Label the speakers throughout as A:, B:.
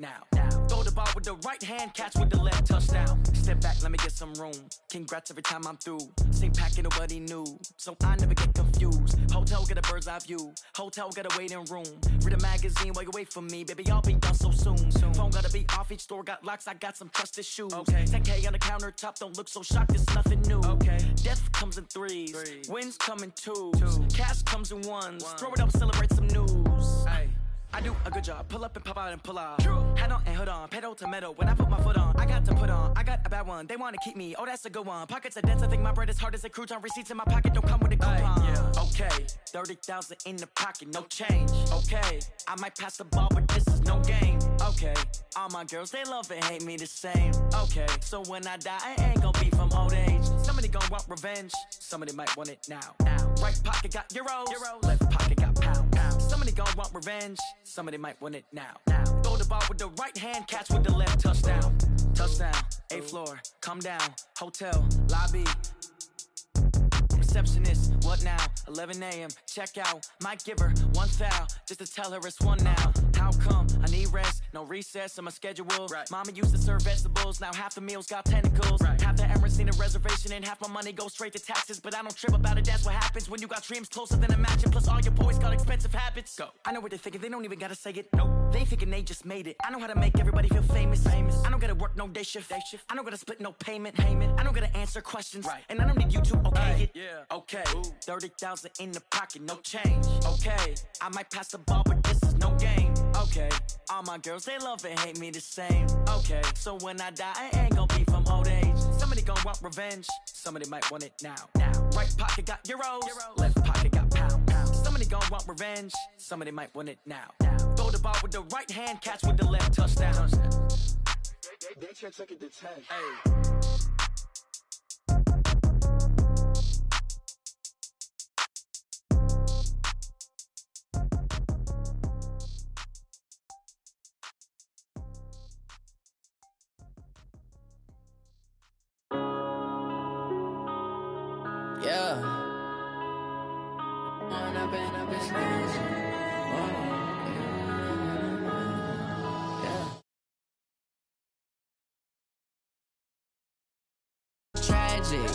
A: now. Throw the ball with the right hand, catch with the left, touchdown. Step back, let me get some room. Congrats every time I'm through. Same packing, nobody new, so I never get confused. Hotel get a bird's eye view. Hotel get a waiting room. Read a magazine while you wait for me, baby. I'll be done so soon. Phone gotta be off, each store got locks. I got some trusted shoes. 10K on the countertop, don't look so shocked. It's nothing new. Death comes in threes, wins come in twos, cash comes in ones. Throw it up, celebrate some news. I do a good job, pull up and pop out and pull off. Hat on and hood on, pedal to metal. When I put my foot on, I got to put on. I got a bad one, they wanna keep me, oh that's a good one. Pockets are dense, I think my bread is hard as a crouton. Receipts in my pocket don't come with a coupon. Okay, 30,000 in the pocket, no change. Okay, I might pass the ball, but this is no game. Okay, all my girls, they love and hate me the same. Okay, so when I die, I ain't gon' be from old age. Somebody gon' want revenge, somebody might want it now. Right pocket got euros, left pocket got pound. Somebody gon' want revenge, somebody might want it now. Throw the ball with the right hand, catch with the left, touchdown. Touchdown, 8th floor, come down, hotel, lobby. Receptionist, what now? 11 a.m., check out. Might give her one foul, just to tell her it's one now. How come? I need rest, no recess in my schedule. Mama used to serve vegetables, now half the meals got tentacles. Half the Emirates need a reservation and half my money goes straight to taxes. But I don't trip about it, that's what happens when you got dreams closer than a mansion. Plus all your boys got expensive habits. Go. I know what they're thinking, they don't even gotta say it. Nope. They thinking they just made it. I know how to make everybody feel famous. I don't gotta work no day shift. I don't gotta split no payment. I don't gotta answer questions. And I don't need you to okay it. Okay, 30,000 in the pocket, no change. Okay, I might pass the ball, but this is no game. Okay, all my girls, they love and hate me the same. Okay, so when I die, I ain't gon' be from old age. Somebody gon' want revenge, somebody might want it now. Right pocket got euros, left pocket got pound. Somebody gon' want revenge, somebody might want it now. Throw the ball with the right hand, catch with the left, touchdown.
B: They can't take it to 10.
C: Yeah. Tragic.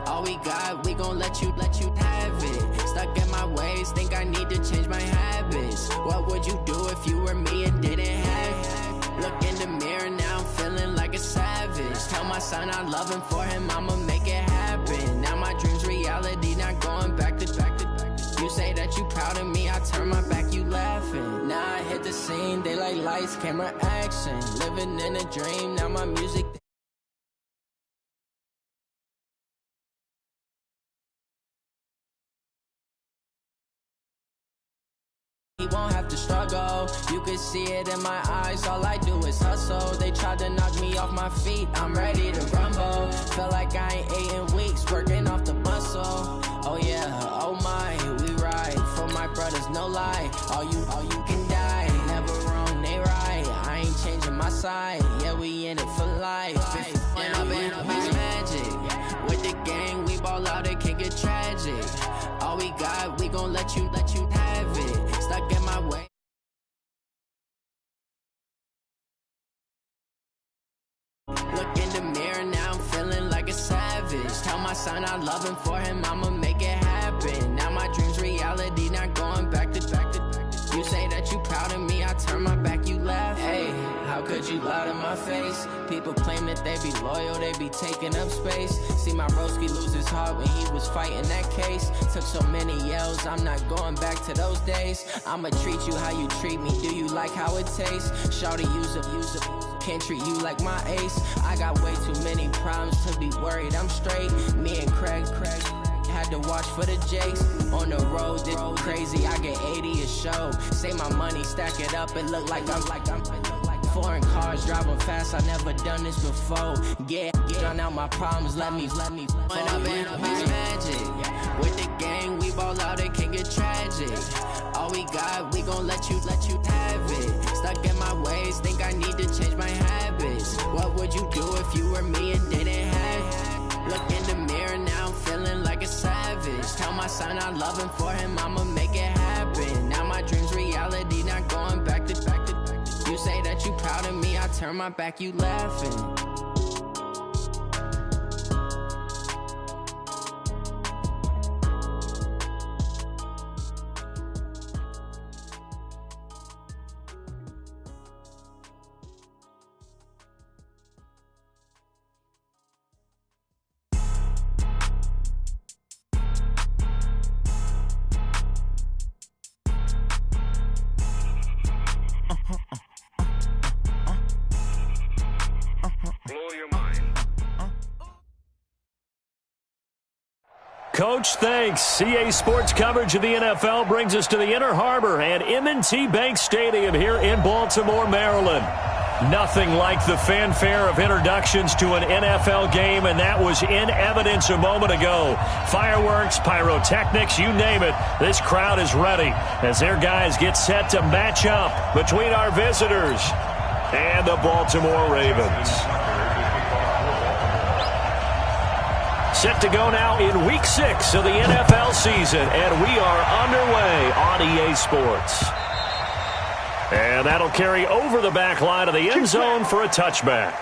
C: All we got, we gon' let you have it. Stuck in my ways, think I need to change my habits. What would you do if you were me and didn't have it? Look in the mirror now, I'm feeling like a savage. Tell my son I love him, for him I'ma make it happen. Now my dream's reality, not going back to. You say that you proud of me, I turn my back, you laughing. Now I hit the scene, they like lights, camera, action. Living in a dream, now my music. He won't have to struggle, you can see it in my eyes. All I do is hustle, they tried to knock me off my feet, I'm ready to rumble. Feel like I ain't ate in weeks, working off the muscle. Oh yeah, oh my, we ride, for my brothers, no lie. All you can die, never wrong, they right. I ain't changing my side, yeah we in it for life. When I've been up is magic, with the gang we ball out, it can get tragic. All we got, we gon' let you have it. Stuck in my way. Look in the mirror now, I'm feeling like a savage. Tell my son I love him, for him I'ma make it happen. Now my dream's reality, not going back to. You say that you proud of me, I turn my back, you laugh. Hey, how could you lie to my face? People claim that they be loyal, they be taking up space. See my broski lose his heart when he was fighting that case. Took so many yells, I'm not going back to those days. I'ma treat you how you treat me, do you like how it tastes? Shawty, use a can't treat you like my ace. I got way too many problems to be worried, I'm straight. Me and Craig had to watch for the Jakes. On the road, this crazy, I get 80 a show. Say my money, stack it up, it look like I'm foreign cars, driving fast, I never done this before. Yeah, drown out my problems, let me. When I've been up is magic. With the gang, we ball out, it can get tragic. All we got, we gon' let you have it. Stuck in my ways, think I need to change my habits. What would you do if you were me and didn't have it? Look in the mirror now, I'm feeling like a savage. Tell my son I love him, for him I'ma make it happen. Now my dream's reality, not going back to. You say that you proud of me. turn my back, you laughing.
D: Coach, thanks. CA Sports coverage of the NFL brings us to the Inner Harbor and M&T Bank Stadium here in Baltimore, Maryland. Nothing like the fanfare of introductions to an NFL game, and that was in evidence a moment ago. Fireworks, pyrotechnics, you name it. This crowd is ready as their guys get set to match up between our visitors and the Baltimore Ravens. Set to go now in Week 6 of the NFL season, and we are underway on EA Sports. And that'll carry over the back line of the end zone for a touchback.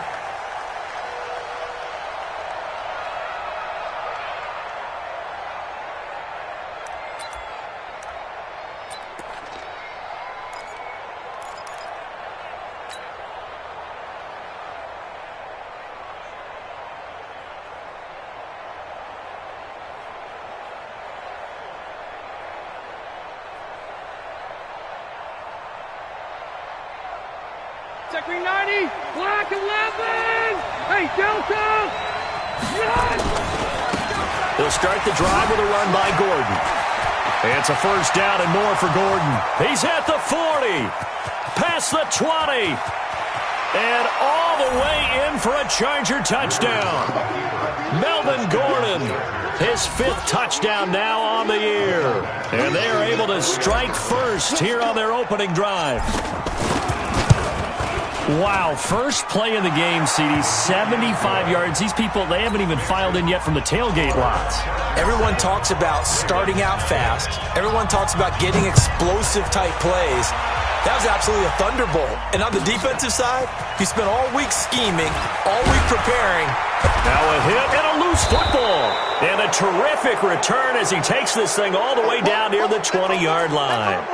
E: Green 90, black 11, hey, Delta, yes!
D: They'll start the drive with a run by Gordon. It's a first down and more for Gordon. He's at the 40, past the 20, and all the way in for a Charger touchdown. Melvin Gordon, his 5th touchdown now on the year. And they are able to strike first here on their opening drive. Wow, first play of the game, CD, 75 yards. These people, they haven't even filed in yet from the tailgate lots.
F: Everyone talks about starting out fast. Everyone talks about getting explosive-type plays. That was absolutely a thunderbolt. And on the defensive side, he spent all week scheming, all week preparing.
D: Now a hit and a loose football. And a terrific return as he takes this thing all the way down near the 20-yard line.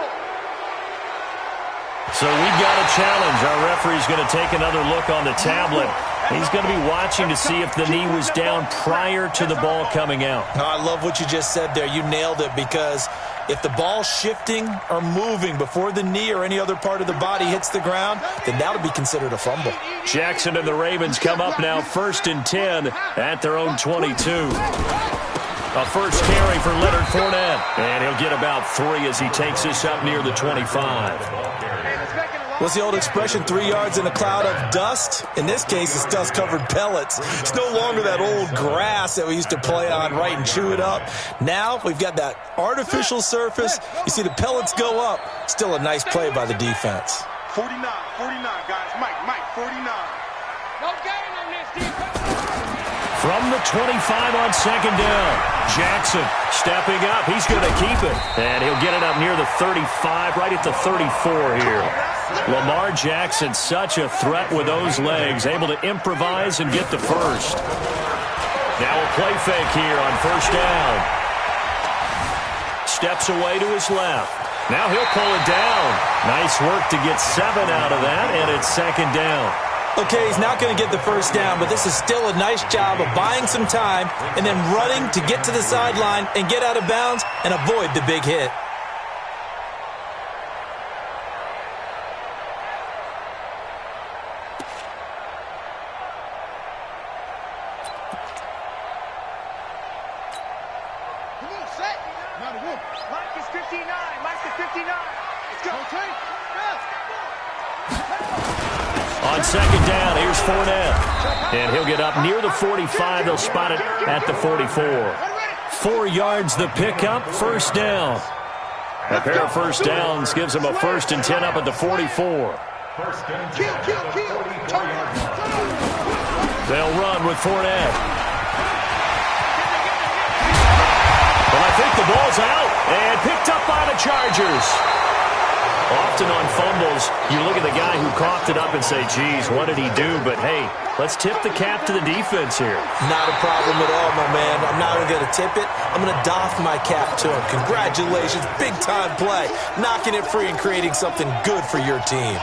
D: So we've got a challenge. Our referee's going to take another look on the tablet. He's going to be watching to see if the knee was down prior to the ball coming out.
F: Oh, I love what you just said there. You nailed it, because if the ball's shifting or moving before the knee or any other part of the body hits the ground, then that would be considered a fumble.
D: Jackson and the Ravens come up now 1st and 10 at their own 22. A first carry for Leonard Fournette. And he'll get about 3 as he takes this up near the 25.
F: What's the old expression, 3 yards in a cloud of dust? In this case, it's dust-covered pellets. It's no longer that old grass that we used to play on, right, and chew it up. Now we've got that artificial surface. You see the pellets go up. Still a nice play by the defense.
B: 49, guys. Mike, 49.
E: No gain on this defense.
D: From the 25 on 2nd down, Jackson stepping up. He's going to keep it. And he'll get it up near the 35, right at the 34 here. Lamar Jackson, such a threat with those legs, able to improvise and get the first. Now a play fake here on 1st down. Steps away to his left. Now he'll pull it down. Nice work to get 7 out of that, and it's 2nd down.
F: Okay, he's not going to get the first down, but this is still a nice job of buying some time and then running to get to the sideline and get out of bounds and avoid the big hit.
B: Come on, set. Not a whoop. Mike is 59. Mike is 59. Let's go. Okay.
D: On 2nd down, here's Fournette. And he'll get up near the 45. They'll spot it at the 44. 4 yards the pickup, 1st down. A pair of first downs gives him a 1st and 10 up at the 44.
B: Kill.
D: They'll run with Fournette. But I think the ball's out and picked up by the Chargers. Often on fumbles, you look at the guy who coughed it up and say, geez, what did he do? But, hey, let's tip the cap to the defense here.
F: Not a problem at all, my man. I'm not even going to tip it. I'm going to doff my cap to him. Congratulations. Big-time play. Knocking it free and creating something good for your team.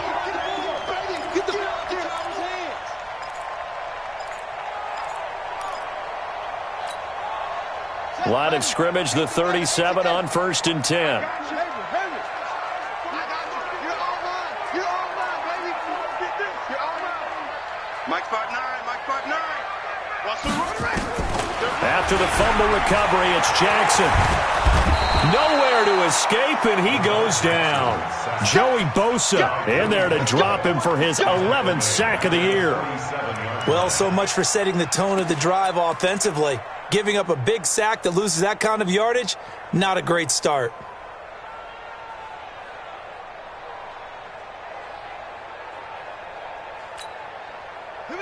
D: Line of scrimmage, the 37 on 1st and 10. After the fumble recovery, it's Jackson. Nowhere to escape, and he goes down. Joey Bosa in there to drop him for his 11th sack of the year.
F: Well, so much for setting the tone of the drive offensively. Giving up a big sack that loses that kind of yardage, not a great start.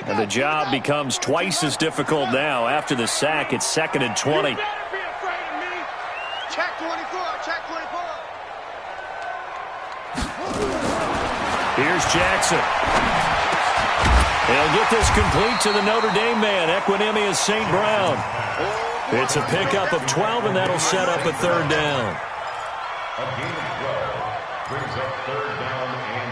D: And the job becomes twice as difficult now. After the sack, it's 2nd and 20.
B: Check 24, check 24.
D: Here's Jackson. He'll get this complete to the Notre Dame man, Equinemius St. Brown. It's a pickup of 12, and that'll set up a 3rd down.
G: A gain of 12 brings up 3rd down and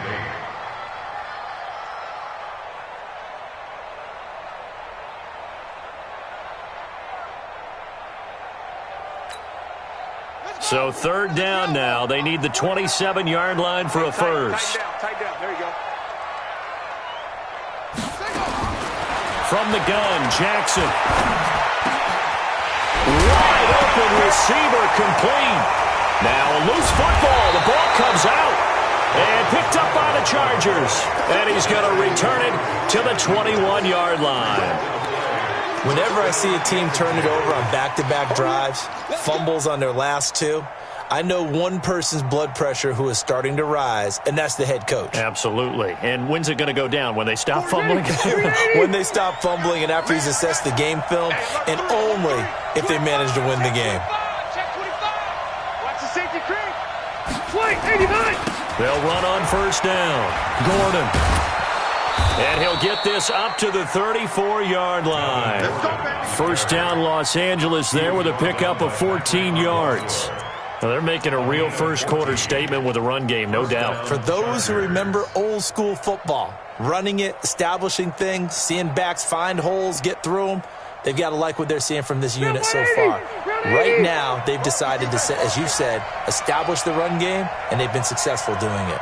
G: 8.
D: So 3rd down now. They need the 27-yard line for a first.
B: Tight down. There you go.
D: From the gun, Jackson. Wide open receiver complete. Now a loose football. The ball comes out. And picked up by the Chargers. And he's going to return it to the 21-yard line.
F: Whenever I see a team turn it over on back-to-back drives, fumbles on their last 2, I know one person's blood pressure who is starting to rise, and that's the head coach.
D: Absolutely. And when's it going to go down? When they stop fumbling?
F: When they stop fumbling and after he's assessed the game film, and only if they manage to win the game.
B: Check 25. Watch the safety creep. Flight 89.
D: They'll run on 1st down. Gordon. And he'll get this up to the 34-yard line. 1st down, Los Angeles there with a pickup of 14 yards. Now they're making a real first-quarter statement with a run game, no doubt.
F: For those who remember old-school football, running it, establishing things, seeing backs find holes, get through them, they've got to like what they're seeing from this unit so far. Right now, they've decided to, as you said, establish the run game, and they've been successful doing it.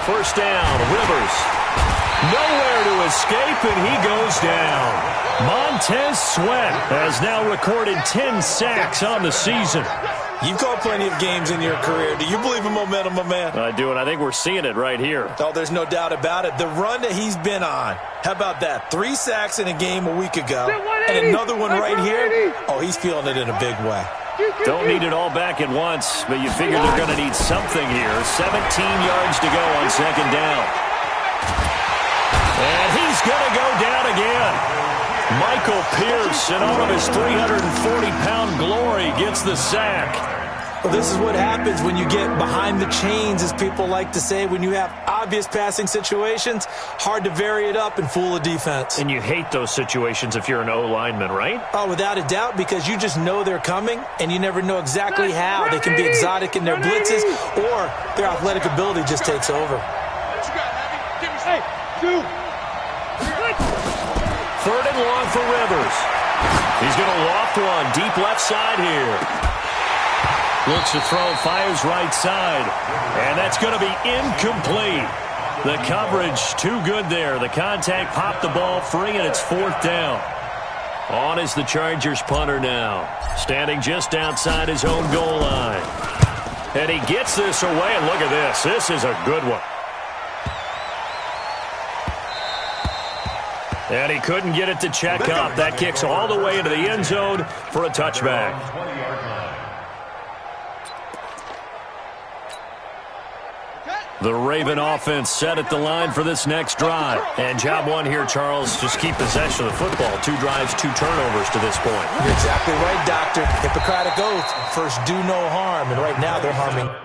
D: 1st down, Rivers. Nowhere to escape, and he goes down. Montez Sweat has now recorded 10 sacks on the season.
F: You've called plenty of games in your career. Do you believe in momentum, my man?
D: I do, and I think we're seeing it right here.
F: Oh, there's no doubt about it. The run that he's been on. How about that? 3 sacks in a game a week ago, and another one right here. Oh, he's feeling it in a big way.
D: Don't need it all back at once, but you figure they're going to need something here. 17 yards to go on 2nd down. And he's going to go down again. Michael Pierce, in all of his 340-pound glory, gets the sack.
F: Well, this is what happens when you get behind the chains, as people like to say. When you have obvious passing situations, hard to vary it up and fool a defense.
D: And you hate those situations if you're an O-lineman, right?
F: Oh, without a doubt, because you just know they're coming, and you never know exactly how. They can be exotic in their blitzes, or their athletic ability just takes over.
B: What you got, Heavy? Give me say. 2.
D: 3rd and long for Rivers. He's going to loft one deep left side here. Looks to throw, fires right side. And that's going to be incomplete. The coverage too good there. The contact popped the ball free, and it's 4th down. On is the Chargers punter now. Standing just outside his own goal line. And he gets this away, and look at this. This is a good one. And he couldn't get it to check up. That kicks all the way into the end zone for a touchback. The Raven offense set at the line for this next drive. And job one here, Charles, just keep possession of the football. 2 drives, 2 turnovers to this point.
F: You're exactly right, Doctor. Hippocratic oath. First, do no harm. And right now, they're harming.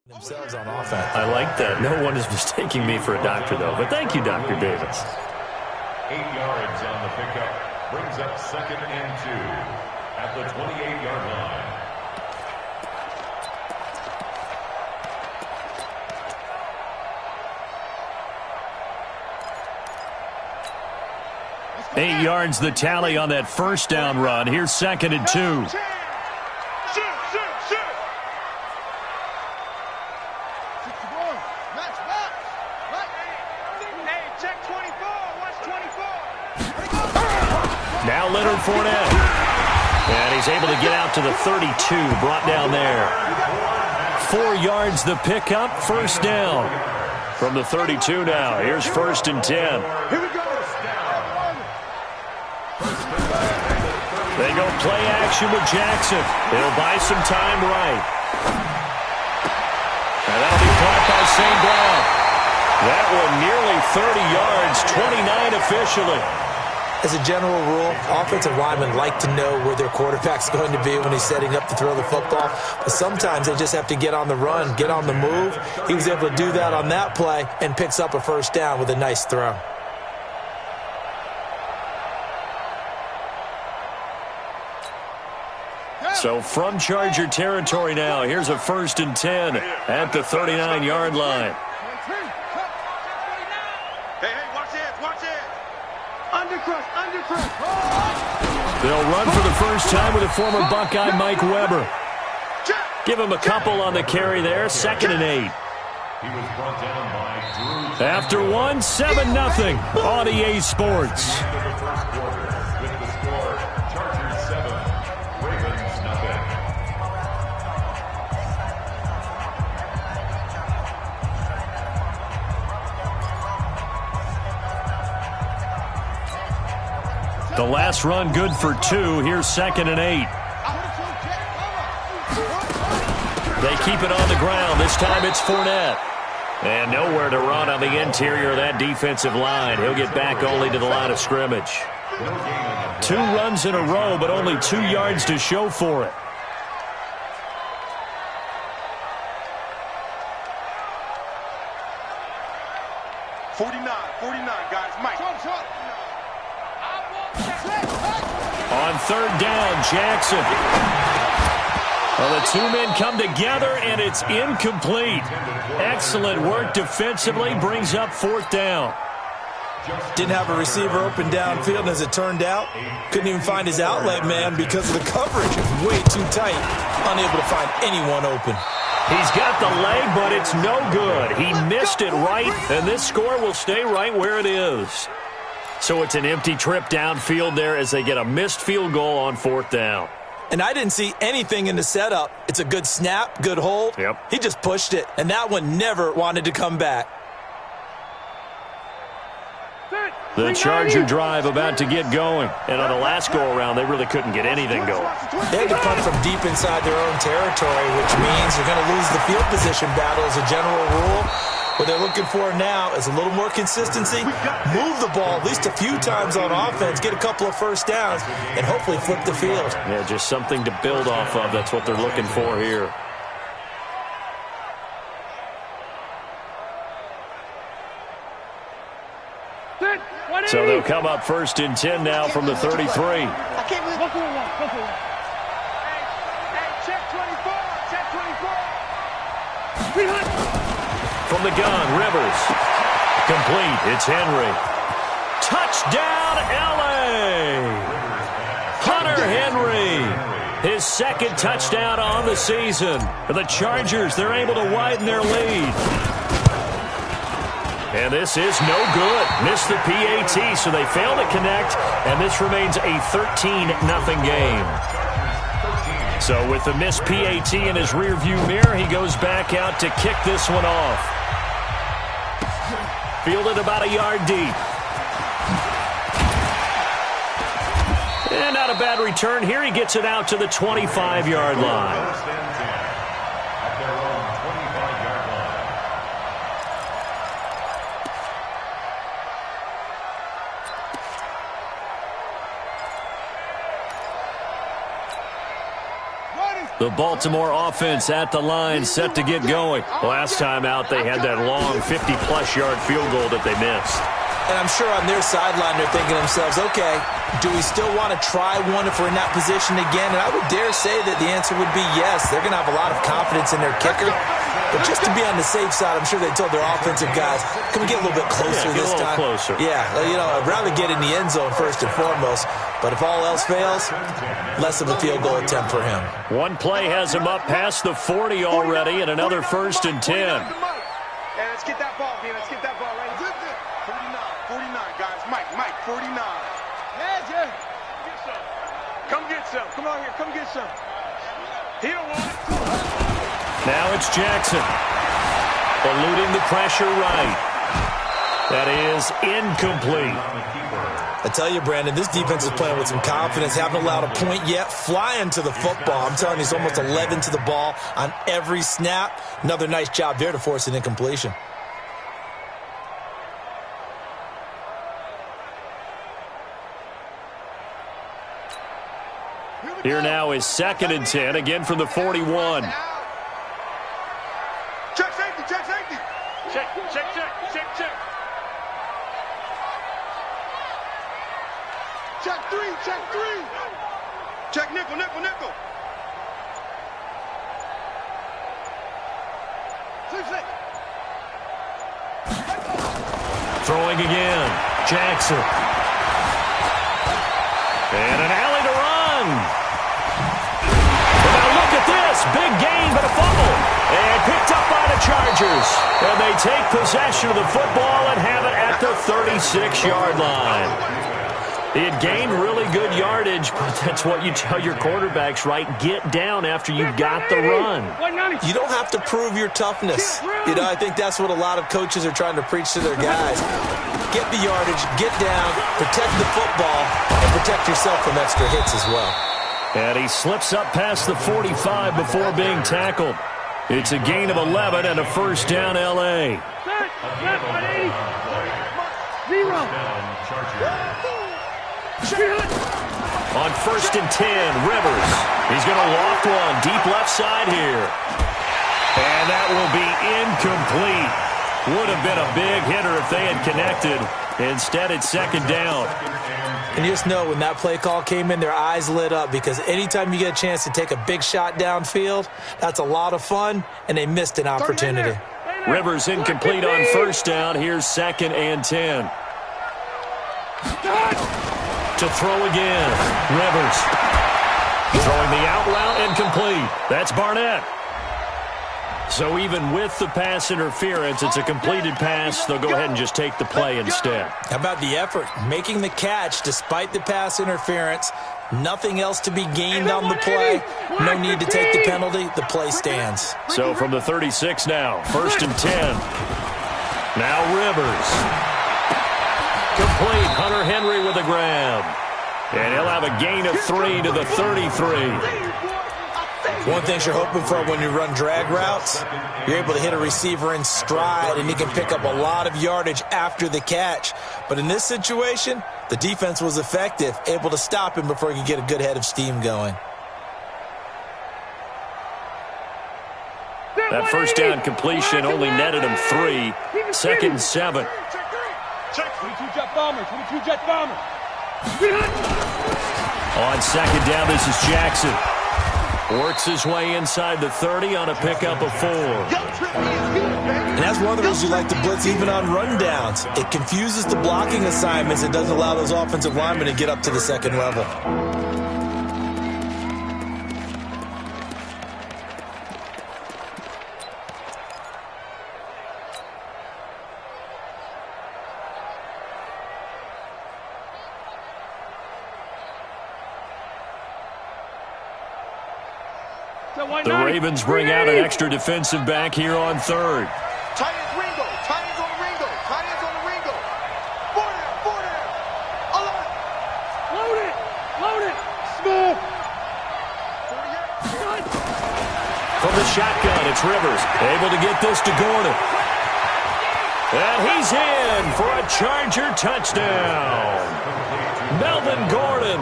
F: Themselves on offense.
D: I like that. No one is mistaking me for a doctor, though. But thank you, Dr. Davis.
G: 8 yards on the pickup. Brings up 2nd and 2 at the 28-yard line.
D: Eight yards the tally on that first down run. Here's 2nd and 2. Now Leonard Fournette. And he's able to get out to the 32, brought down there. 4 yards the pickup, first down. From the 32 now, here's 1st and 10.
B: Here we go.
D: They go play action with Jackson. He'll buy some time right. And that'll be caught by St. Brown. That one nearly 30 yards, 29 officially.
F: As a general rule, offensive linemen like to know where their quarterback's going to be when he's setting up to throw the football. But sometimes they just have to get on the run, get on the move. He was able to do that on that play and picks up a first down with a nice throw.
D: So from Charger territory now, here's a 1st and 10 at the 39-yard line. They'll run for the first time with a former Buckeye, Mike Weber. Give him a couple on the carry there, 2nd and 8.
G: He was brought down by Drew.
D: After one, 7-0 on EA Sports.
G: The first quarter with the score, Chargers 7, Ravens nothing.
D: The last run good for 2. Here's 2nd and 8. They keep it on the ground. This time it's Fournette. And nowhere to run on the interior of that defensive line. He'll get back only to the line of scrimmage. 2 runs in a row, but only 2 yards to show for it.
B: Guys. Mike.
D: On 3rd down, Jackson. Well, the 2 men come together, and it's incomplete. Excellent work defensively, brings up 4th down.
F: Didn't have a receiver open downfield, and as it turned out, couldn't even find his outlet man because of the coverage. It was way too tight, unable to find anyone open.
D: He's got the leg, but it's no good. He missed it right, and this score will stay right where it is. So it's an empty trip downfield there as they get a missed field goal on 4th down.
F: And I didn't see anything in the setup. It's a good snap, good hold.
D: Yep.
F: He just pushed it, and that one never wanted to come back.
D: The Charger drive about to get going. And on the last go-around, they really couldn't get anything going.
F: They had to punt from deep inside their own territory, which means they're going to lose the field position battle as a general rule. What they're looking for now is a little more consistency, move the ball at least a few times on offense, get a couple of first downs, and hopefully flip the field.
D: Yeah, just something to build off of. That's what they're looking for here. So they'll come up 1st and 10 now from the 33.
B: I can't believe. Go for it. Hey, check 24. Check 24.
D: From the gun, Rivers. Complete. It's Henry. Touchdown, L.A. Hunter Henry. His second touchdown on the season. For the Chargers, they're able to widen their lead. And this is no good. Missed the PAT, so they fail to connect, and this remains a 13-0 game. So with the missed PAT in his rearview mirror, he goes back out to kick this one off. Fielded about a yard deep. And not a bad return. Here he gets it out to the 25-yard line. The Baltimore offense at the line, set to get going. Last time out, they had that long 50-plus yard field goal that they missed.
F: And I'm sure on their sideline they're thinking to themselves, okay, do we still want to try one if we're in that position again? And I would dare say that the answer would be yes. They're going to have a lot of confidence in their kicker. But just to be on the safe side, I'm sure they told their offensive guys, can we get a little bit closer this time?
D: Closer.
F: Yeah, you know, I'd rather get in the end zone first and foremost. But if all else fails, less of a field goal attempt for him.
D: One play has him up past the 40 already, and another 1st and 10.
B: Hey, let's get that ball, man. Let's get that ball right here. 49, guys. Mike, 49. Yeah. Come get some. Come on here. Come get some. He don't want it.
D: Now it's Jackson. Eluding the pressure right. That is incomplete.
F: I tell you, Brandon, this defense is playing with some confidence. Haven't allowed a point yet. Flying to the football. I'm telling you, he's almost 11 to the ball on every snap. Another nice job there to force an incompletion.
D: Here now is 2nd and 10, again from the 41.
B: Check safety. Check. Check three. Check nickel.
D: Throwing again. Jackson. And an alley to run. And now look at this. Big gain, but a fumble. And picked up by the Chargers. And they take possession of the football and have it at the 36-yard line. He had gained really good yardage, but that's what you tell your quarterbacks, right? Get down after you got the run.
F: You don't have to prove your toughness. You know, I think that's what a lot of coaches are trying to preach to their guys. Get the yardage, get down, protect the football, and protect yourself from extra hits as well.
D: And he slips up past the 45 before being tackled. It's a gain of 11 and a 1st down, L.A. On 1st and 10, Rivers. He's going to loft one deep left side here. And that will be incomplete. Would have been a big hitter if they had connected. Instead, it's 2nd down.
F: And you just know when that play call came in, their eyes lit up because anytime you get a chance to take a big shot downfield, that's a lot of fun, and they missed an opportunity.
D: Rivers incomplete on 1st down. Here's 2nd and 10. To throw again. Rivers. Throwing the out route incomplete. That's Barnett. So even with the pass interference, it's a completed pass. They'll go ahead and just take the play instead.
F: How about the effort? Making the catch despite the pass interference. Nothing else to be gained on the play. No need to take the penalty. The play stands.
D: So from the 36 now, 1st and 10. Now Rivers. Henry with a grab. And he'll have a gain of 3 to the 33.
F: One thing you're hoping for when you run drag routes, you're able to hit a receiver in stride, and he can pick up a lot of yardage after the catch. But in this situation, the defense was effective, able to stop him before he could get a good head of steam going.
D: That first down completion only netted him 3. 2nd and 7.
E: 22 jet bomber, 22 jet bomber.
D: On 2nd down, this is Jackson. Works his way inside the 30 on a pickup of 4.
F: And that's one of the reasons you like to blitz even on rundowns. It confuses the blocking assignments. It doesn't allow those offensive linemen to get up to the second level.
D: The Ravens bring out an extra defensive back here on 3rd.
B: Tight ends Ringo. Tight ends on the Ringo. Tight ends on the Ringo. 4 there. Alive.
E: Load it. Load it. Smooth.
D: From the shotgun, it's Rivers. Able to get this to Gordon. And he's in for a Charger touchdown. Melvin Gordon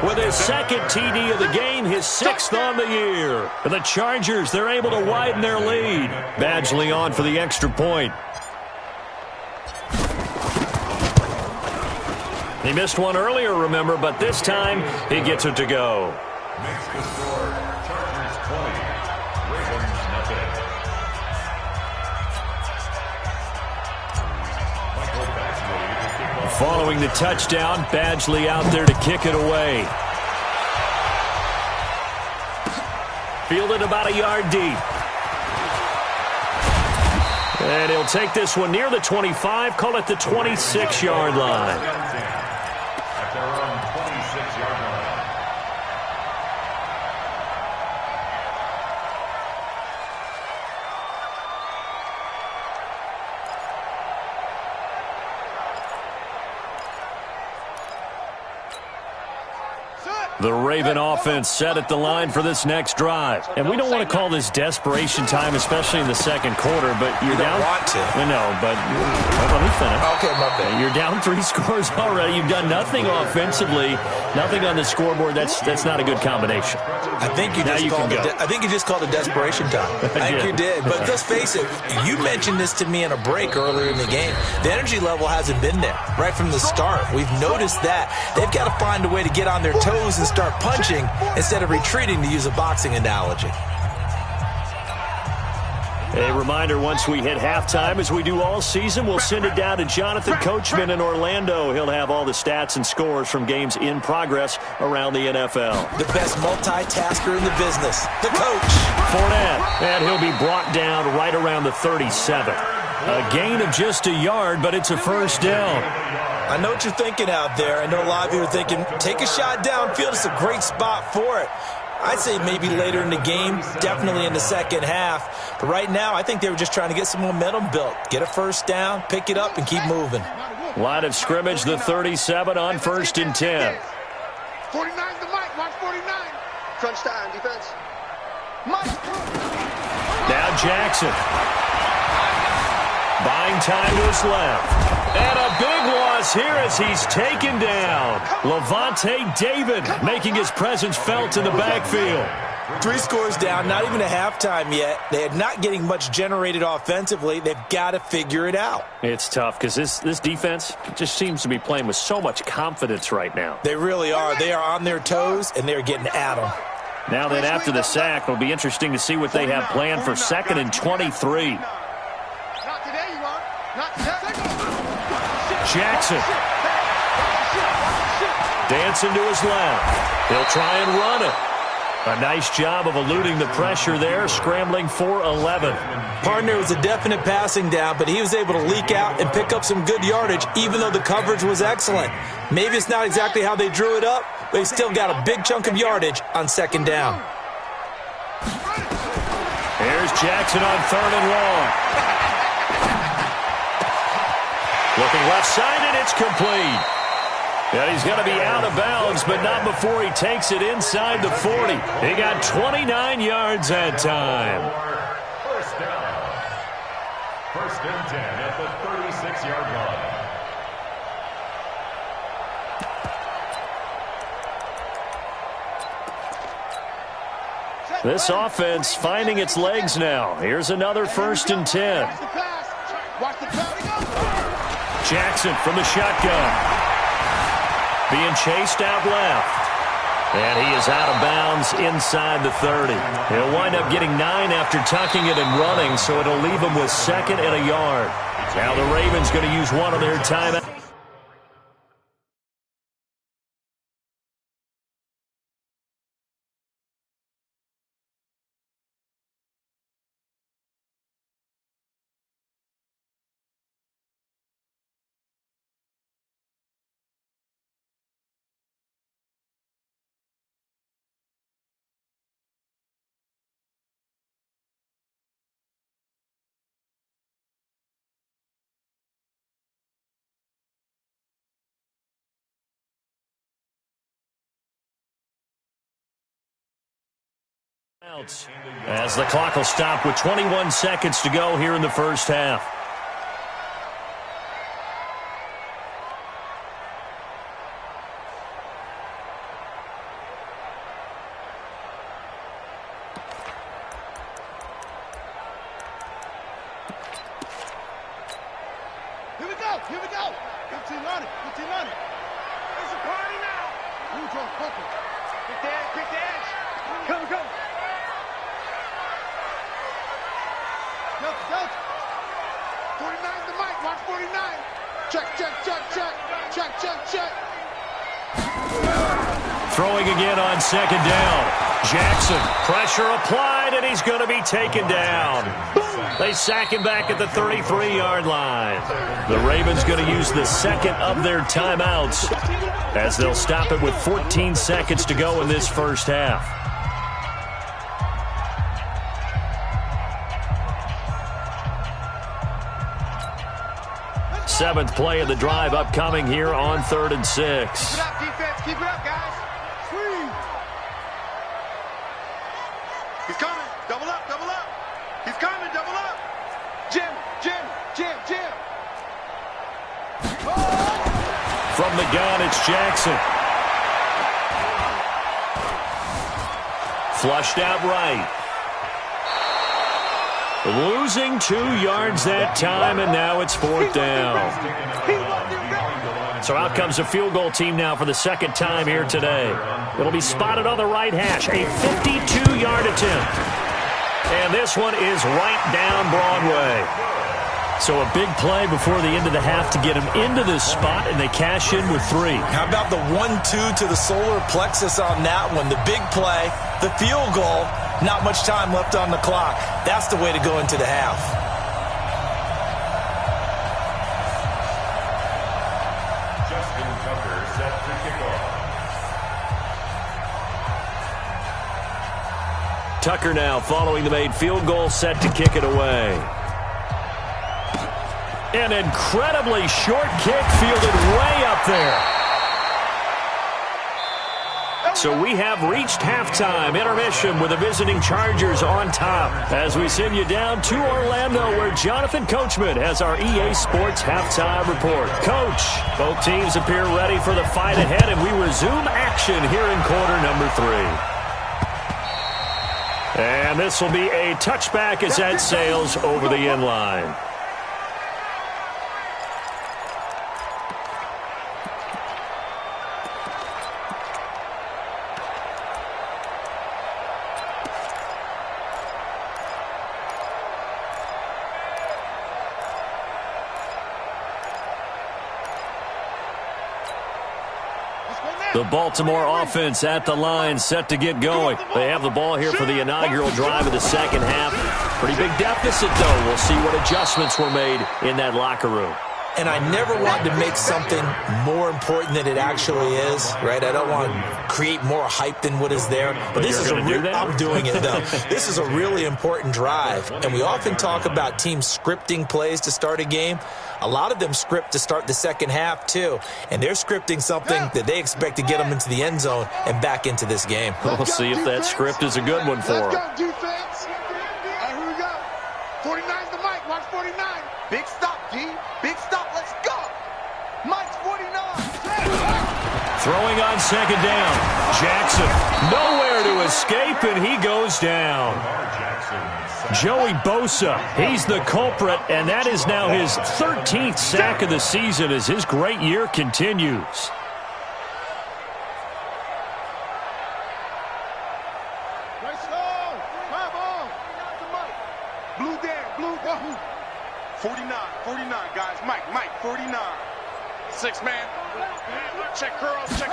D: with his 2nd TD of the game, his 6th on the year. And the Chargers, they're able to widen their lead. Badgley on for the extra point. He missed one earlier, remember, but this time he gets it to go.
G: Makes the score Chargers 20, Ravens nothing. Michael Badgley to kick off.
D: Following the touchdown, Badgley out there to kick it away. Fielded about a yard deep. And he'll take this one near the 25, call it the 26-yard line.
G: At their own 26-yard line.
D: The Raven offense set at the line for this next drive. And we don't want to call this desperation time, especially in the second quarter, but you're down.
F: You don't want to.
D: No, but let me finish.
F: Okay, my bad.
D: You're down 3 scores already. You've done nothing offensively, nothing on the scoreboard. That's not a good combination.
F: I think you just called it desperation time. I think you did. But let's face it, you mentioned this to me in a break earlier in the game. The energy level hasn't been there right from the start. We've noticed that. They've got to find a way to get on their toes and start punching instead of retreating, to use a boxing analogy.
D: A reminder, once we hit halftime, as we do all season, we'll send it down to Jonathan Coachman in Orlando. He'll have all the stats and scores from games in progress around the NFL.
F: The best multitasker in the business, the coach.
D: Fournette, and he'll be brought down right around the 37. A gain of just a yard, but it's a first down.
F: I know what you're thinking out there. I know a lot of you are thinking, take a shot downfield. It's a great spot for it. I'd say maybe later in the game, definitely in the second half. But right now, I think they were just trying to get some momentum built. Get a first down, pick it up, and keep moving.
D: Line of scrimmage, the 37 on 1st and 10.
B: 49's the mic. Watch 49. Crunch time, defense. Mike.
D: Now Jackson. Buying time to his left. And a big loss here as he's taken down. Levante David making his presence felt in the backfield.
F: 3 scores down, not even a halftime yet. They are not getting much generated offensively. They've got to figure it out.
D: It's tough because this defense just seems to be playing with so much confidence right now.
F: They really are. They are on their toes, and they're getting at them.
D: Now then, after the sack, it'll be interesting to see what they have planned for 2nd and 23.
B: Not today, you are. Not today.
D: Jackson. Dancing to his left. He'll try and run it. A nice job of eluding the pressure there, scrambling for 11.
F: Partner was a definite passing down, but he was able to leak out and pick up some good yardage, even though the coverage was excellent. Maybe it's not exactly how they drew it up, but he still got a big chunk of yardage on 2nd down.
D: Here's Jackson on 3rd and long. Looking left side, and it's complete. And he's going to be out of bounds, but not before he takes it inside the 40. He got 29 yards that time.
G: First down. First and 10 at the 36-yard line.
D: This offense finding its legs now. Here's another first and 10. Jackson from the shotgun. Being chased out left. And he is out of bounds inside the 30. He'll wind up getting 9 after tucking it and running, so it'll leave him with 2nd and a yard. Now the Ravens going to use one of their timeouts. As the clock will stop with 21 seconds to go here in the first half.
B: Here we go, here we go. 15 on it, 15 on it. It's a party now. Blue draw, purple. Quick the edge. Come, come. Go. 49 the mic, watch 49. Check.
D: Throwing again on 2nd down. Jackson, pressure applied, and he's going to be taken down. They sack him back at the 33-yard line. The Ravens going to use the 2nd of their timeouts as they'll stop it with 14 seconds to go in this first half. 7th play of the drive upcoming here on 3rd and 6.
B: Keep it up, defense. Keep it up, guys. Sweet. He's coming. Double up. He's coming. Double up. Jim. Oh!
D: From the gun, it's Jackson. Flushed out right. Losing 2 yards that time, and now it's 4th down. So out comes a field goal team now for the 2nd time here today. It'll be spotted on the right hash, a 52-yard attempt. And this one is right down Broadway. So a big play before the end of the half to get him into this spot, and they cash in with 3.
F: How about the 1-2 to the solar plexus on that one? The big play, the field goal, not much time left on the clock. That's the way to go into the half.
G: Justin Tucker set to kick off.
D: Tucker now following the made field goal, set to kick it away. An incredibly short kick fielded way up there. So we have reached halftime intermission with the visiting Chargers on top as we send you down to Orlando where Jonathan Coachman has our EA Sports halftime report. Coach, both teams appear ready for the fight ahead, and we resume action here in quarter number 3. And this will be a touchback as that sails over the end line. The Baltimore offense at the line, set to get going. They have the ball here for the inaugural drive of the 2nd half. Pretty big deficit, though. We'll see what adjustments were made in that locker room.
F: And I never want to make something more important than it actually is, right? I don't want to create more hype than what is there. But this is I'm doing it, though. This is a really important drive. And we often talk about teams scripting plays to start a game. A lot of them script to start the second half, too. And they're scripting something that they expect to get them into the end zone and back into this game.
D: We'll see if that script is a good one for them.
B: Let's go, defense. All right, here we go. 49's the mic. Watch 49. Big stop, G. Big stop. Let's go. Mike's 49.
D: Throwing on second down. Jackson nowhere to escape, and he goes down. Joey Bosa, he's the culprit, and that is now his 13th sack of the season as his great year continues.
B: Blue down, blue down. 49, guys. Mike, 49. 6 man. Check curls, check.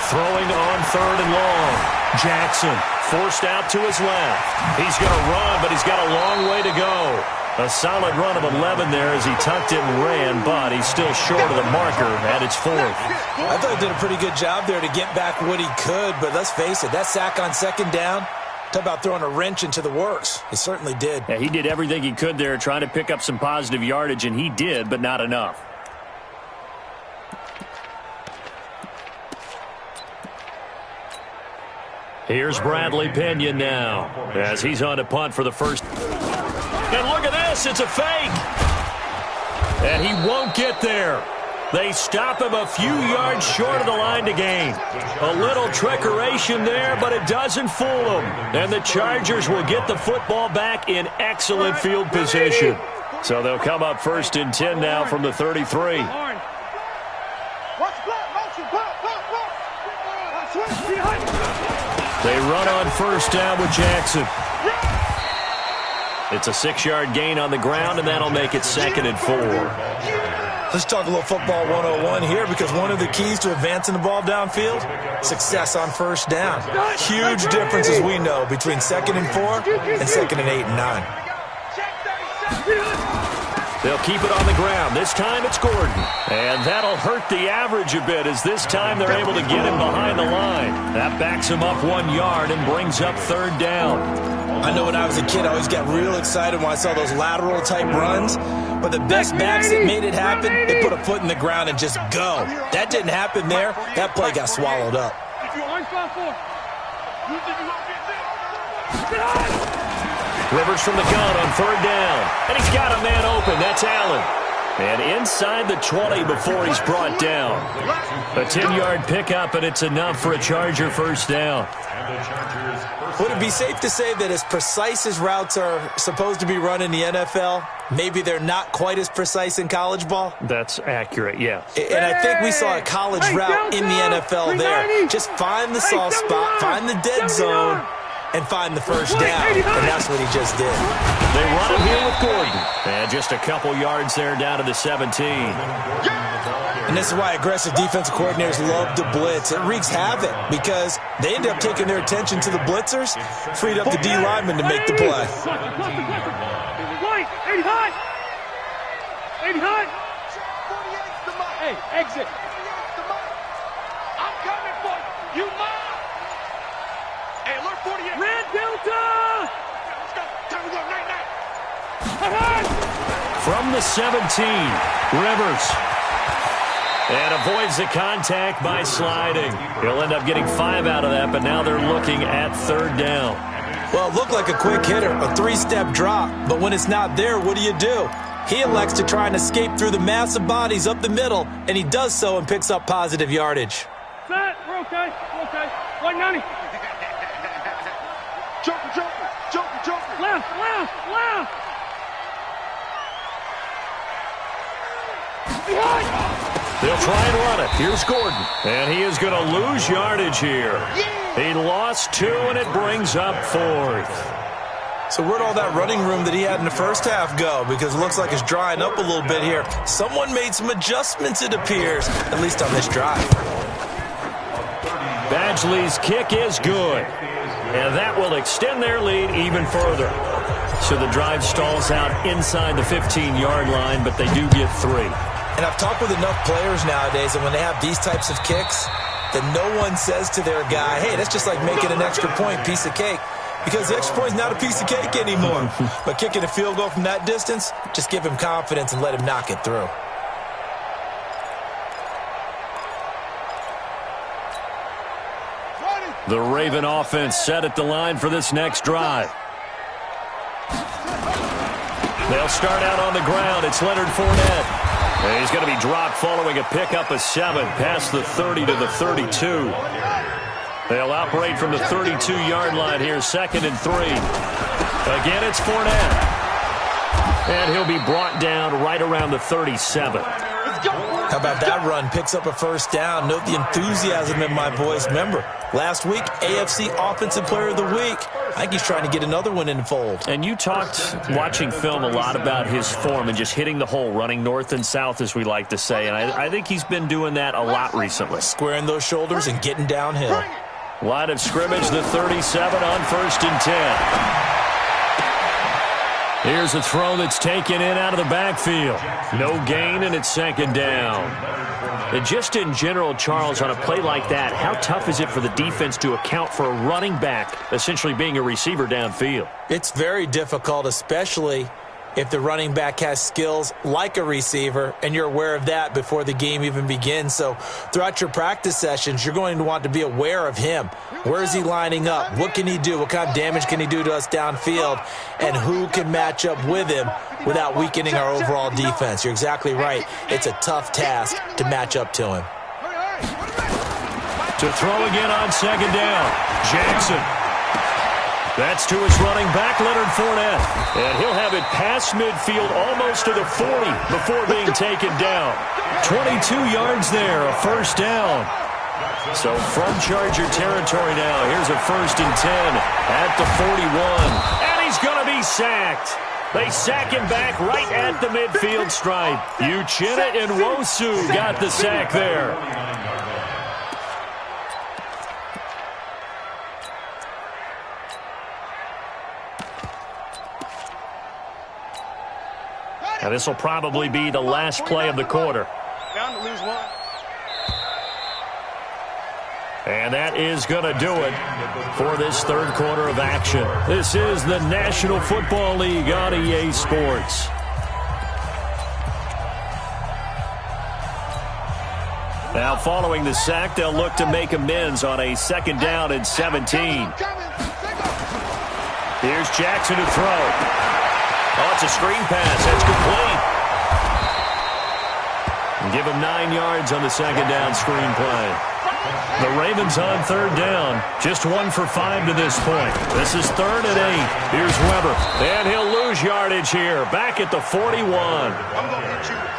D: Throwing on third and long. Jackson forced out to his left. He's going to run, but he's got a long way to go. A solid run of 11 there as he tucked it and ran, but he's still short of the marker, and it's 4th.
F: I thought he did a pretty good job there to get back what he could, but let's face it, that sack on second down, talk about throwing a wrench into the works. He certainly did.
D: Yeah, he did everything he could there trying to pick up some positive yardage, and he did, but not enough. Here's Bradley Pinion now as he's on to punt for the first. And look at this, it's a fake. And he won't get there. They stop him a few yards short of the line to gain. A little trickeration there, but it doesn't fool them. And the Chargers will get the football back in excellent field position. So they'll come up 1st and 10 now from the 33. They run on first down with Jackson. It's a 6-yard gain on the ground, and that'll make it 2nd and 4.
F: Let's talk a little football 101 here, because one of the keys to advancing the ball downfield, success on first down. Huge difference, as we know, between 2nd and 4 and 2nd and 8 and 9.
D: They'll keep it on the ground. This time it's Gordon. And that'll hurt the average a bit as this time they're able to get him behind the line. That backs him up 1 yard and brings up 3rd down.
F: I know when I was a kid, I always got real excited when I saw those lateral-type runs. But the best backs that made it happen, they put a foot in the ground and just go. That didn't happen there. That play got swallowed up.
D: Rivers from the gun on 3rd down. And he's got a man open. That's Allen. And inside the 20 before he's brought down. A 10-yard pickup, and it's enough for a Charger first down.
F: Would it be safe to say that as precise as routes are supposed to be run in the NFL, maybe they're not quite as precise in college ball?
D: That's accurate, yeah.
F: And I think we saw a college route in the NFL there. Just find the soft spot, find the dead zone, and find the first down. And that's what he just did.
D: They run him here with Gordon. And just a couple yards there down to the 17.
F: And this is why aggressive defensive coordinators love to blitz. It wreaks havoc because they end up taking their attention to the blitzers, freed up the D lineman to make the play.
E: 80 high. Hey, exit.
B: I'm coming for you. You mine. Hey, alert 48.
E: Red Delta.
B: Let's go. Time to go. Night.
D: From the 17, Rivers. And avoids the contact by sliding. He'll end up getting 5 out of that, but now they're looking at 3rd down.
F: Well, it looked like a quick hitter, a 3-step drop, but when it's not there, what do? He elects to try and escape through the massive bodies up the middle, and he does so and picks up positive yardage.
E: Set, we're okay. 190.
B: Joker.
E: Left. Behind.
D: They'll try and run it. Here's Gordon. And he is going to lose yardage here. He lost 2, and it brings up 4th.
F: So where'd all that running room that he had in the first half go? Because it looks like it's drying up a little bit here. Someone made some adjustments, it appears, at least on this drive.
D: Badgley's kick is good. And that will extend their lead even further. So the drive stalls out inside the 15-yard line, but they do get 3.
F: And I've talked with enough players nowadays, and when they have these types of kicks, that no one says to their guy, hey, that's just like making an extra point, piece of cake. Because the extra point is not a piece of cake anymore. But kicking a field goal from that distance, just give him confidence and let him knock it through.
D: The Raven offense set at the line for this next drive. They'll start out on the ground. It's Leonard Fournette. And he's going to be dropped following a pickup of 7 past the 30 to the 32. They'll operate from the 32-yard line here, 2nd and 3. Again, it's Fournette. And he'll be brought down right around the 37.
F: How about that run? Picks up a first down. Note the enthusiasm in my voice. Remember, last week, AFC Offensive Player of the Week. I think he's trying to get another one in the fold.
D: And you talked, watching film, a lot about his form and just hitting the hole, running north and south, as we like to say. And I think he's been doing that a lot recently.
F: Squaring those shoulders and getting downhill.
D: Line of scrimmage, the 37 on 1st and 10. Here's a throw that's taken in out of the backfield. No gain, and it's 2nd down. And just in general, Charles, on a play like that, how tough is it for the defense to account for a running back essentially being a receiver downfield?
F: It's very difficult, especially if the running back has skills like a receiver, and you're aware of that before the game even begins. So throughout your practice sessions, you're going to want to be aware of him. Where is he lining up? What can he do? What kind of damage can he do to us downfield? And who can match up with him without weakening our overall defense? You're exactly right. It's a tough task to match up to him.
D: To throw again on 2nd down, Jackson. That's to his running back, Leonard Fournette. And he'll have it past midfield almost to the 40 before being taken down. 22 yards there, a first down. So from Charger territory now, here's a 1st and 10 at the 41. And he's going to be sacked. They sack him back right at the midfield stripe. Uchenna and Nwosu got the sack there. Now this will probably be the last play of the quarter.
B: Down to lose 1.
D: And that is going to do it for this 3rd quarter of action. This is the National Football League on EA Sports. Now following the sack, they'll look to make amends on a 2nd down and 17. Here's Jackson to throw. Oh, it's a screen pass. That's complete. And give him 9 yards on the 2nd down screen play. The Ravens on 3rd down. Just 1 for 5 to this point. This is 3rd and 8. Here's Weber. And he'll lose yardage here. Back at the 41.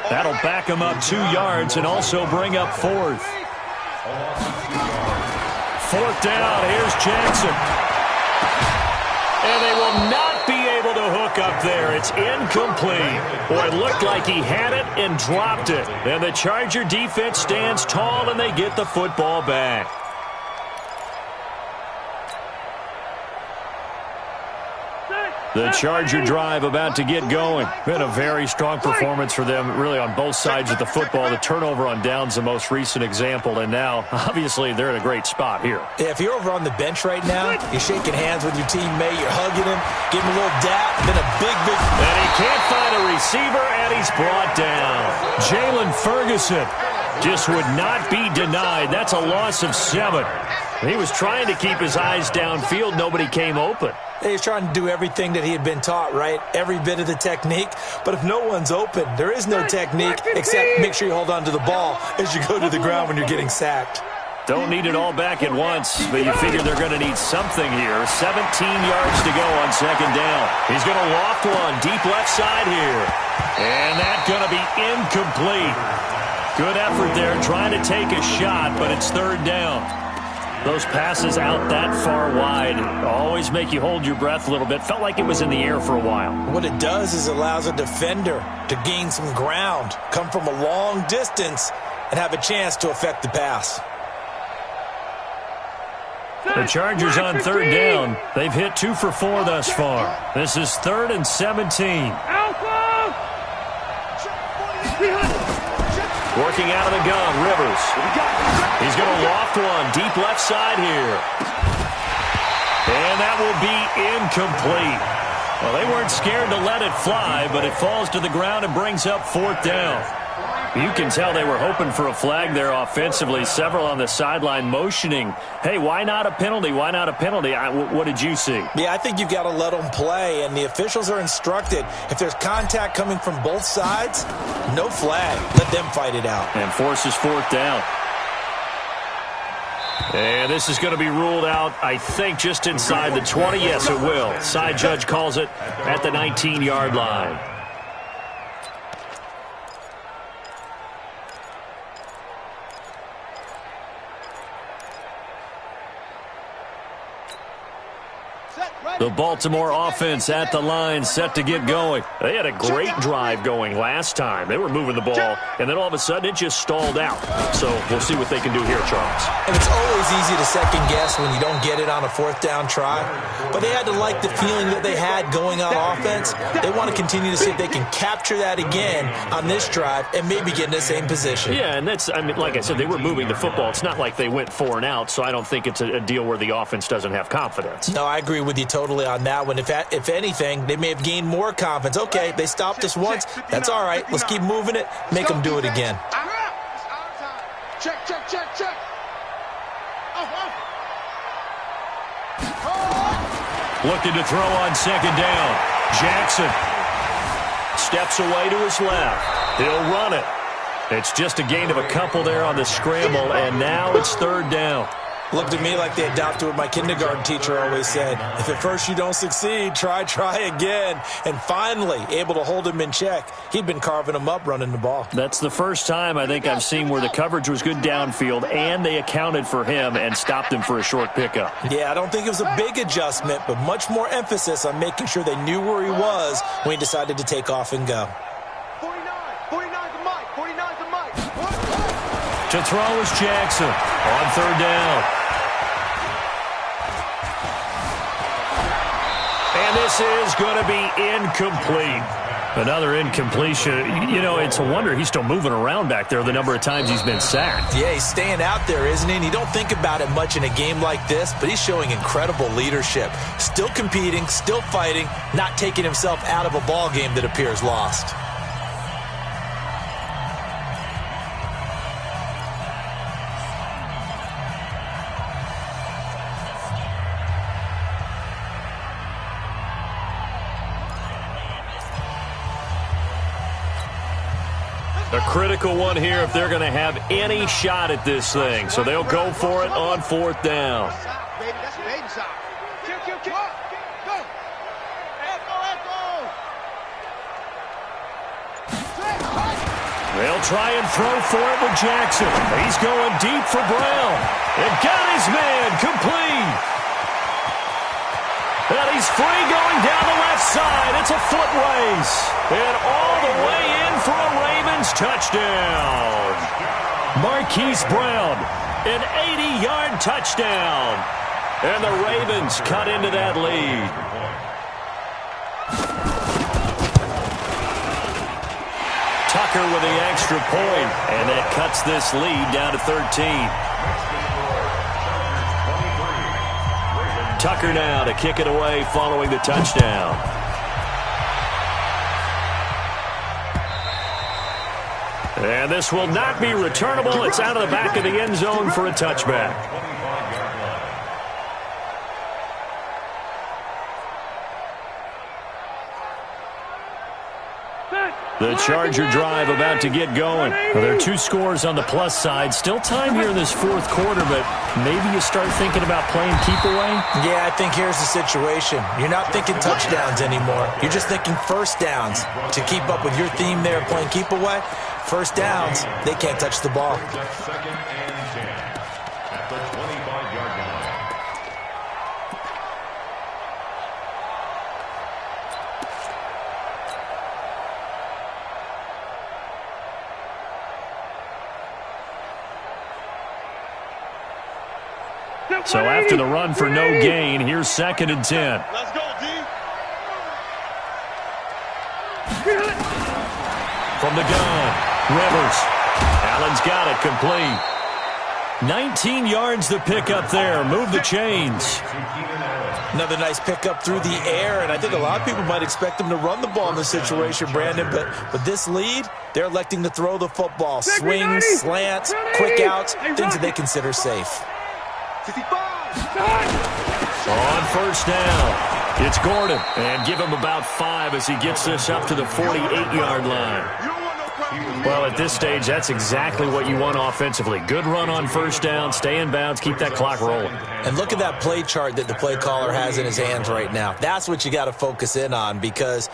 D: That'll back him up 2 yards and also bring up 4th. 4th down. Here's Jackson. And they will not be able to hook up there. It's incomplete. Boy, it looked like he had it and dropped it. And the Charger defense stands tall, and they get the football back. The Charger drive about to get going. Been a very strong performance for them, really, on both sides of the football. The turnover on downs, the most recent example, and now, obviously, they're in a great spot here.
F: Yeah, if you're over on the bench right now, you're shaking hands with your teammate, you're hugging him, giving him a little dap, and then a big...
D: And he can't find a receiver, and he's brought down. Jalen Ferguson just would not be denied. That's a loss of 7. He was trying to keep his eyes downfield. Nobody came open.
F: He's trying to do everything that he had been taught, right? Every bit of the technique. But if no one's open, there is no technique except make sure you hold on to the ball as you go to the ground when you're getting sacked.
D: Don't need it all back at once, but you figure they're going to need something here. 17 yards to go on 2nd down. He's going to loft one deep left side here. And that's going to be incomplete. Good effort there trying to take a shot, but it's 3rd down. Those passes out that far wide always make you hold your breath a little bit. Felt like it was in the air for a while.
F: What it does is allows a defender to gain some ground, come from a long distance, and have a chance to affect the pass.
D: The Chargers on third down. They've hit 2 for 4 thus far. This is 3rd and 17. Working out of the gun, Rivers. He's going to loft one deep left side here. And that will be incomplete. Well, they weren't scared to let it fly, but it falls to the ground and brings up 4th down. You can tell they were hoping for a flag there offensively. Several on the sideline motioning, hey, why not a penalty? Why not a penalty? What did you see?
F: Yeah, I think you've got to let them play, and the officials are instructed. If there's contact coming from both sides, no flag. Let them fight it out.
D: And forces 4th down. And this is going to be ruled out, I think, just inside the 20. Yes, it will. Side judge calls it at the 19-yard line. The Baltimore offense at the line, set to get going. They had a great drive going last time. They were moving the ball, and then all of a sudden it just stalled out. So we'll see what they can do here, Charles.
F: And it's always easy to second guess when you don't get it on a 4th down try. But they had to like the feeling that they had going on offense. They want to continue to see if they can capture that again on this drive and maybe get in the same position.
D: Yeah, and that's, I mean, like I said, they were moving the football. It's not like they went 4 and out, so I don't think it's a deal where the offense doesn't have confidence.
F: No, I agree with you totally on that one. If anything, they may have gained more confidence. Okay, they stopped us once. That's all right. Let's keep moving it. Make them do it again.
B: Check.
D: Looking to throw on 2nd down. Jackson steps away to his left. He'll run it. It's just a gain of a couple there on the scramble, and now it's 3rd down.
F: Looked at me like they adopted what my kindergarten teacher always said. If at first you don't succeed, try again. And finally, able to hold him in check. He'd been carving him up running the ball.
D: That's the first time I think I've seen where the coverage was good downfield and they accounted for him and stopped him for a short pickup.
F: Yeah, I don't think it was a big adjustment, but much more emphasis on making sure they knew where he was when he decided to take off and go.
B: 49's a Mike. 49's a Mike.
D: To throw is Jackson on 3rd down. And this is going to be incomplete. Another incompletion. You know, it's a wonder he's still moving around back there the number of times he's been sacked.
F: Yeah, he's staying out there, isn't he? And you don't think about it much in a game like this, but he's showing incredible leadership. Still competing, still fighting, not taking himself out of a ball game that appears lost.
D: A critical one here if they're going to have any shot at this thing. So they'll go for it on 4th down. They'll try and throw for it with Jackson. He's going deep for Brown. And got his man complete. And he's free going down the left side. It's a foot race. And all the way in for a Ravens touchdown. Marquise Brown, an 80-yard touchdown. And the Ravens cut into that lead. Tucker with the extra point, and that cuts this lead down to 13. Tucker now to kick it away following the touchdown. And this will not be returnable. It's out of the back of the end zone for a touchback. The Charger drive about to get going. Well, there are 2 scores on the plus side. Still time here in this 4th quarter, but maybe you start thinking about playing keep away?
F: Yeah, I think here's the situation. You're not thinking touchdowns anymore. You're just thinking first downs. To keep up with your theme there, playing keep away, first downs, they can't touch the ball.
G: 2nd and 10 at the 25-yard line.
D: So after the run for no gain, here's 2nd and 10.
B: Let's go, D.
D: From the gun, Rivers. Allen's got it, complete. 19 yards the pickup there. Move the chains.
F: Another nice pickup through the air, and I think a lot of people might expect them to run the ball in this situation, Brandon, but with this lead, they're electing to throw the football. Swings, slants, quick outs, things that they consider safe.
D: On first down, it's Gordon, and give him about 5 as he gets this up to the 48-yard line. Well, at this stage, that's exactly what you want offensively. Good run on first down, stay in bounds, keep that clock rolling.
F: And look at that play chart that the play caller has in his hands right now. That's what you got to focus in on, because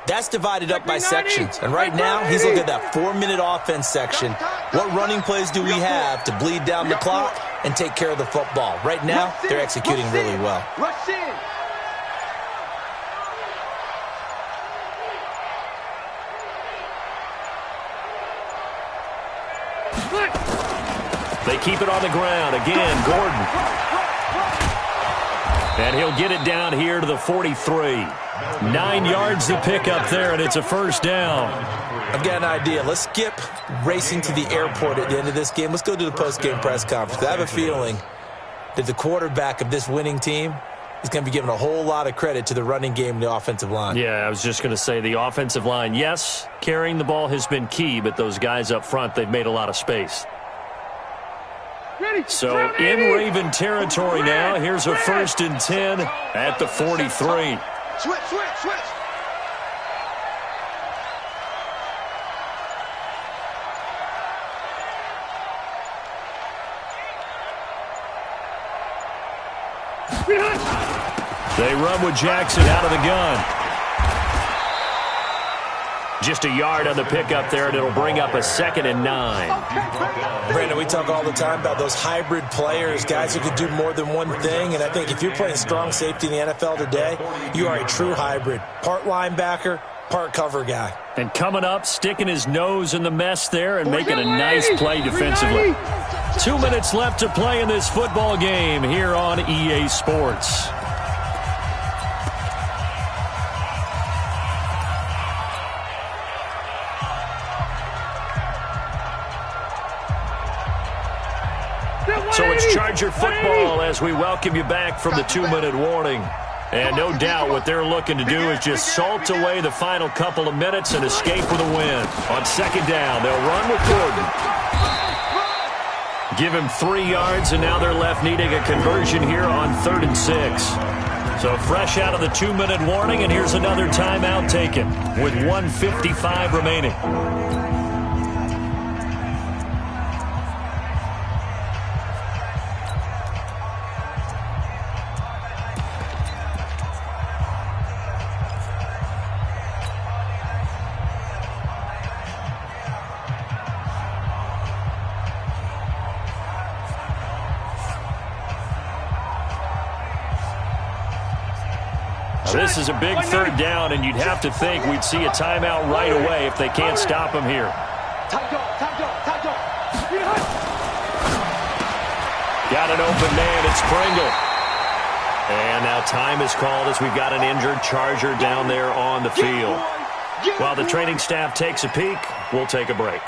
F: that's divided up by sections. And right now, he's looking at that 4-minute offense section. What running plays do we have to bleed down the clock and take care of the football? Right now, they're executing really well.
B: Rush in.
D: They keep it on the ground. Again, Gordon. And he'll get it down here to the 43. 9 yards to pick up there, and it's a first down.
F: I've got an idea. Let's skip racing to the airport at the end of this game. Let's go to the post-game press conference. I have a feeling that the quarterback of this winning team is going to be given a whole lot of credit to the running game and the offensive line.
D: Yeah, I was just going to say the offensive line, yes, carrying the ball has been key, but those guys up front, they've made a lot of space. So in Raven territory now, here's a 1st and 10 at the 43.
B: Switch.
D: They run with Jackson out of the gun. Just a yard on the pickup there, and it'll bring up a 2nd and 9.
F: Brandon, we talk all the time about those hybrid players, guys who can do more than one thing, and I think if you're playing strong safety in the NFL today, you are a true hybrid. Part linebacker, part cover guy.
D: And coming up, sticking his nose in the mess there and making a nice play defensively. 2 minutes left to play in this football game here on EA Sports. So it's Charger football as we welcome you back from the 2-minute warning. And no doubt what they're looking to do is just salt away the final couple of minutes and escape with a win. On 2nd down, they'll run with Gordon. Give him 3 yards, and now they're left needing a conversion here on 3rd and 6. So fresh out of the 2-minute warning, and here's another timeout taken with 1:55 remaining. This is a big 3rd down, and you'd have to think we'd see a timeout right away if they can't stop him here. Got an open man. It's Pringle. And now time is called as we've got an injured Charger down there on the field. While the training staff takes a peek, we'll take a break.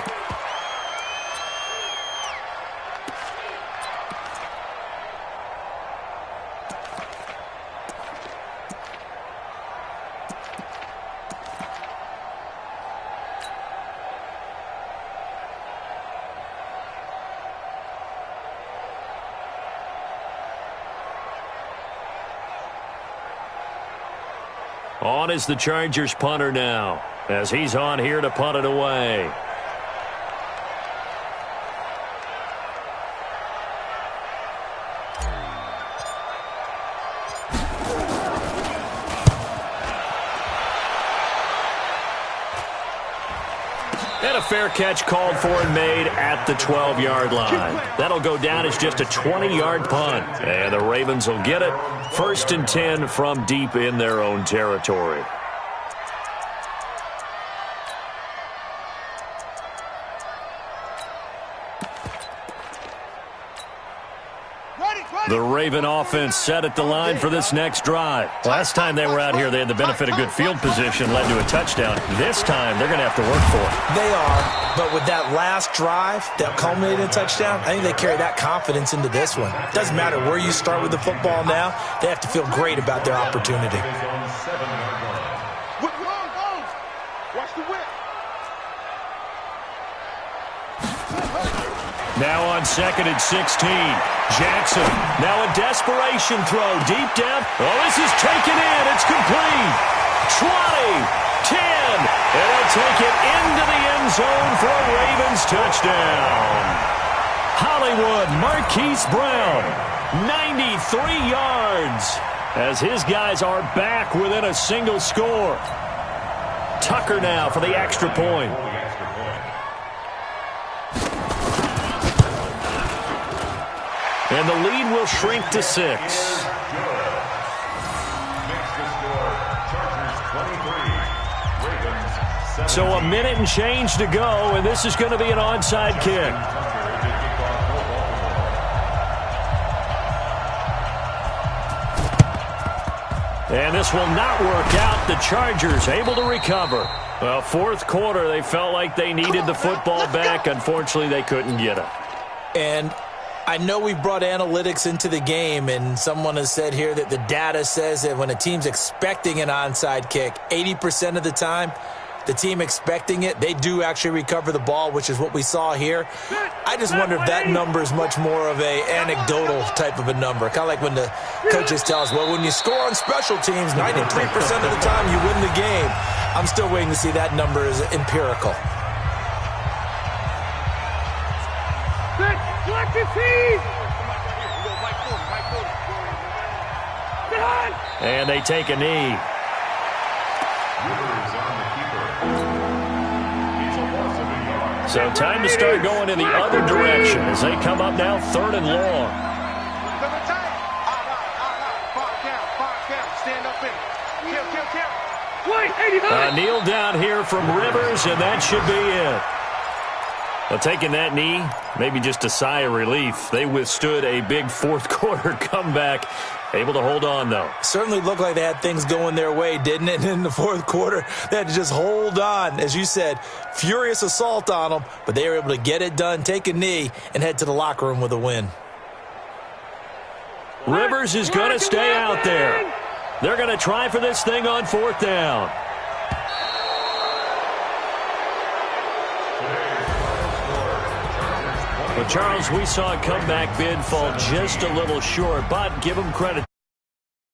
D: On is the Chargers punter now, as he's on here to punt it away. And a fair catch called for and made at the 12-yard line. That'll go down as just a 20-yard punt. And the Ravens will get it. 1st and 10 from deep in their own territory.
B: Ready.
D: The Raven offense set at the line for this next drive. Last time they were out here, they had the benefit of good field position, led to a touchdown. This time, they're going to have to work for it.
F: They are, but with that last drive that culminated in a touchdown, I think they carry that confidence into this one. Doesn't matter where you start with the football now, they have to feel great about their opportunity.
B: Watch the whip.
D: Now on 2nd and 16. Jackson, now a desperation throw, deep down. Oh, this is taken in. It's complete. 20, 10, and they'll take it into the end zone for a Ravens touchdown. Hollywood Marquise Brown, 93 yards, as his guys are back within a single score. Tucker now for the extra point. And the lead will shrink to 6. So a minute and change to go, and this is going to be an onside kick. And this will not work out. The Chargers able to recover. Well, fourth quarter, they felt like they needed the football back. Unfortunately, they couldn't get it.
F: And I know we brought analytics into the game, and someone has said here that the data says that when a team's expecting an onside kick, 80% of the time, the team expecting it, they do actually recover the ball, which is what we saw here. I just wonder if that number is much more of a anecdotal type of a number. Kind of like when the coaches tell us, well, when you score on special teams, 93% of the time you win the game. I'm still waiting to see that number is empirical.
D: And they take a knee. So time to start going in the other direction as they come up now 3rd and long. Kneel down here from Rivers, and that should be it. Well, taking that knee, maybe just a sigh of relief. They withstood a big fourth quarter comeback. Able to hold on, though.
F: Certainly looked like they had things going their way, didn't it? In the fourth quarter, they had to just hold on. As you said, furious assault on them, but they were able to get it done, take a knee, and head to the locker room with a win.
D: Rivers is going to stay out there. They're going to try for this thing on 4th down. Well, Charles, we saw a comeback bid fall just a little short, but give them credit.